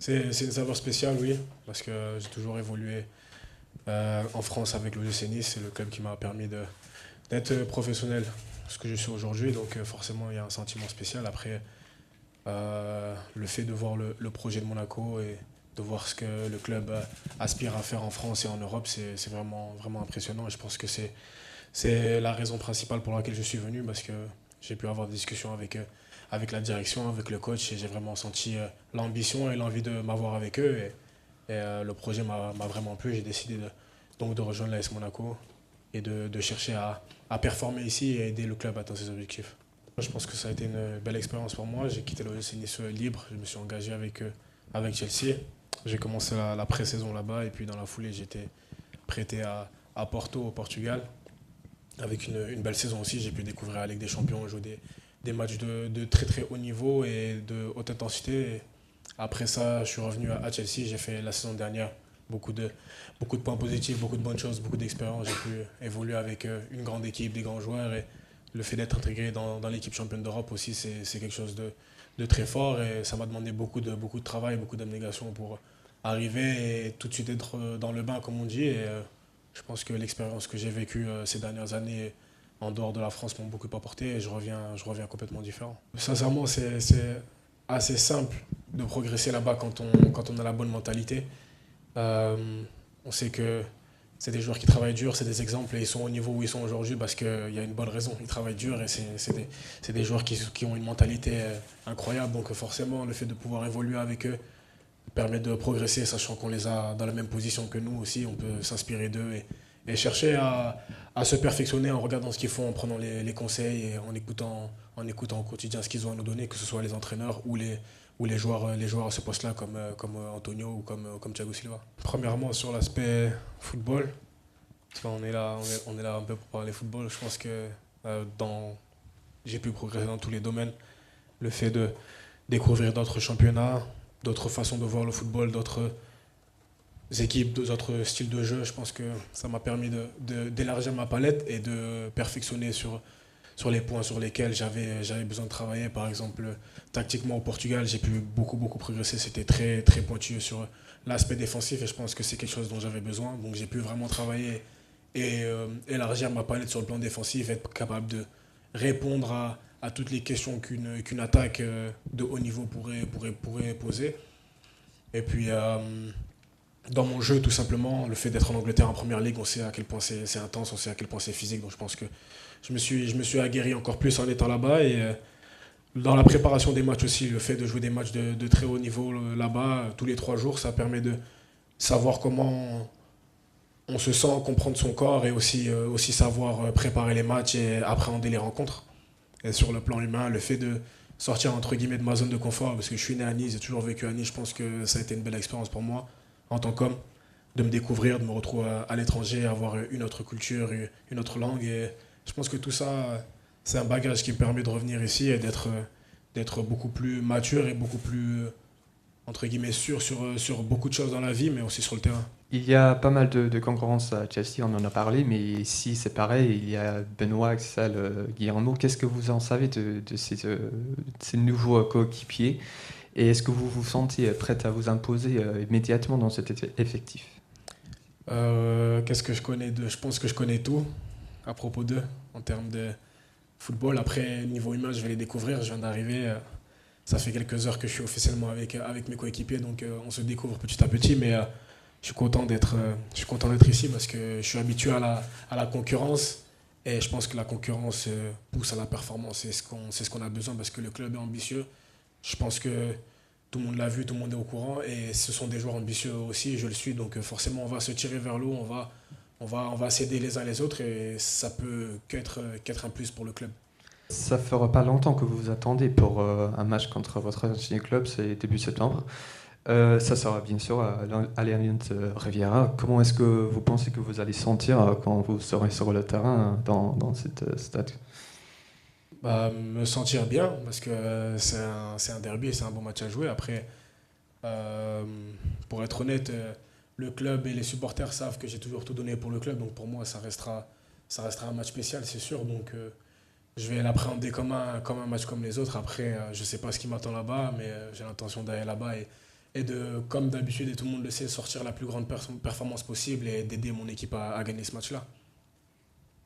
C'est une saveur spéciale, oui, parce que j'ai toujours évolué en France avec l'OGC Nice. C'est le club qui m'a permis d'être professionnel, ce que je suis aujourd'hui. Donc forcément, il y a un sentiment spécial. Après, le fait de voir le projet de Monaco et de voir ce que le club aspire à faire en France et en Europe, c'est vraiment, vraiment impressionnant. Et je pense que c'est la raison principale pour laquelle je suis venu, parce que j'ai pu avoir des discussions avec la direction, avec le coach, et j'ai vraiment senti l'ambition et l'envie de m'avoir avec eux. Et le projet m'a vraiment plu. J'ai décidé donc de rejoindre l'AS Monaco et de chercher à performer ici et aider le club à atteindre ses objectifs. Je pense que ça a été une belle expérience pour moi. J'ai quitté l'OGC Nice libre. Je me suis engagé avec Chelsea. J'ai commencé la pré-saison là-bas et puis dans la foulée, j'ai été prêté à Porto au Portugal avec une belle saison aussi. J'ai pu découvrir la Ligue des Champions, jouer des matchs de très très haut niveau et de haute intensité. Et après ça, je suis revenu à Chelsea. J'ai fait la saison dernière beaucoup de points positifs, beaucoup de bonnes choses, beaucoup d'expérience. J'ai pu évoluer avec une grande équipe, des grands joueurs. Et le fait d'être intégré dans l'équipe championne d'Europe aussi, c'est quelque chose de très fort. Et ça m'a demandé beaucoup de travail, beaucoup d'abnégation pour arriver et tout de suite être dans le bain, comme on dit. Et je pense que l'expérience que j'ai vécue ces dernières années en dehors de la France m'ont beaucoup apporté et je reviens complètement différent. Sincèrement, c'est assez simple de progresser là-bas quand on a la bonne mentalité. On sait que c'est des joueurs qui travaillent dur, c'est des exemples et ils sont au niveau où ils sont aujourd'hui parce qu'il y a une bonne raison. Ils travaillent dur et c'est des joueurs qui ont une mentalité incroyable. Donc forcément, le fait de pouvoir évoluer avec eux permet de progresser, sachant qu'on les a dans la même position que nous aussi. On peut s'inspirer d'eux et chercher à se perfectionner en regardant ce qu'ils font, en prenant les conseils et en écoutant au quotidien ce qu'ils ont à nous donner, que ce soit les entraîneurs ou les joueurs à ce poste-là, comme Antonio ou comme Thiago Silva. Premièrement, sur l'aspect football, parce qu'on est là un peu pour parler football, je pense que j'ai pu progresser dans tous les domaines. Le fait de découvrir d'autres championnats, d'autres façons de voir le football, d'autres équipes, d'autres styles de jeu, je pense que ça m'a permis d'élargir ma palette et de perfectionner sur les points sur lesquels j'avais besoin de travailler. Par exemple, tactiquement au Portugal, j'ai pu beaucoup progresser. C'était très, très pointu sur l'aspect défensif et je pense que c'est quelque chose dont j'avais besoin. Donc j'ai pu vraiment travailler et élargir ma palette sur le plan défensif, être capable de répondre à toutes les questions qu'une attaque de haut niveau pourrait poser. Et puis, dans mon jeu, tout simplement, le fait d'être en Angleterre en première ligue, on sait à quel point c'est intense, on sait à quel point c'est physique. Donc je pense que je me suis aguerri encore plus en étant là-bas. Et dans la préparation des matchs aussi, le fait de jouer des matchs de très haut niveau là-bas, tous les 3 jours, ça permet de savoir comment on se sent, comprendre son corps et aussi savoir préparer les matchs et appréhender les rencontres. Et sur le plan humain, le fait de sortir entre guillemets de ma zone de confort, parce que je suis né à Nice, j'ai toujours vécu à Nice, je pense que ça a été une belle expérience pour moi en tant qu'homme, de me découvrir, de me retrouver à l'étranger, avoir une autre culture, une autre langue. Et je pense que tout ça, c'est un bagage qui me permet de revenir ici et d'être beaucoup plus mature et beaucoup plus, entre guillemets, sûr sur beaucoup de choses dans la vie, mais aussi sur le terrain. Il y a pas mal de concurrence à Chelsea, on en a parlé, mais ici c'est pareil, il y a Benoît, Axel, Guillermo. Qu'est-ce que vous en savez de ces nouveaux coéquipiers? Et est-ce que vous vous sentez prête à vous imposer immédiatement dans cet effectif? Qu'est-ce que je connais d'eux? Je pense que je connais tout à propos d'eux en termes de football. Après, niveau humain, je vais les découvrir. Je viens d'arriver. Ça fait quelques heures que je suis officiellement avec mes coéquipiers, donc on se découvre petit à petit. Mais je suis content d'être ici parce que je suis habitué à la concurrence. Et je pense que la concurrence pousse à la performance. C'est ce qu'on a besoin parce que le club est ambitieux. Je pense que tout le monde l'a vu, tout le monde est au courant. Et ce sont des joueurs ambitieux aussi, je le suis. Donc forcément, on va se tirer vers le haut, on va s'aider les uns les autres. Et ça peut qu'être un plus pour le club. Ça fera pas longtemps que vous vous attendez pour un match contre votre ancien club, c'est début septembre. Ça sera bien sûr à l'Allianz Riviera. Comment est-ce que vous pensez que vous allez sentir quand vous serez sur le terrain dans cette stade? Bah, me sentir bien parce que c'est un derby et c'est un bon match à jouer. Après, euh, pour être honnête, le club et les supporters savent que j'ai toujours tout donné pour le club. Donc pour moi, ça restera un match spécial, c'est sûr. Donc je vais l'appréhender comme un match comme les autres. Après, je ne sais pas ce qui m'attend là-bas, mais j'ai l'intention d'aller là-bas et et de, comme d'habitude, et tout le monde le sait, sortir la plus grande performance possible et d'aider mon équipe à gagner ce match-là.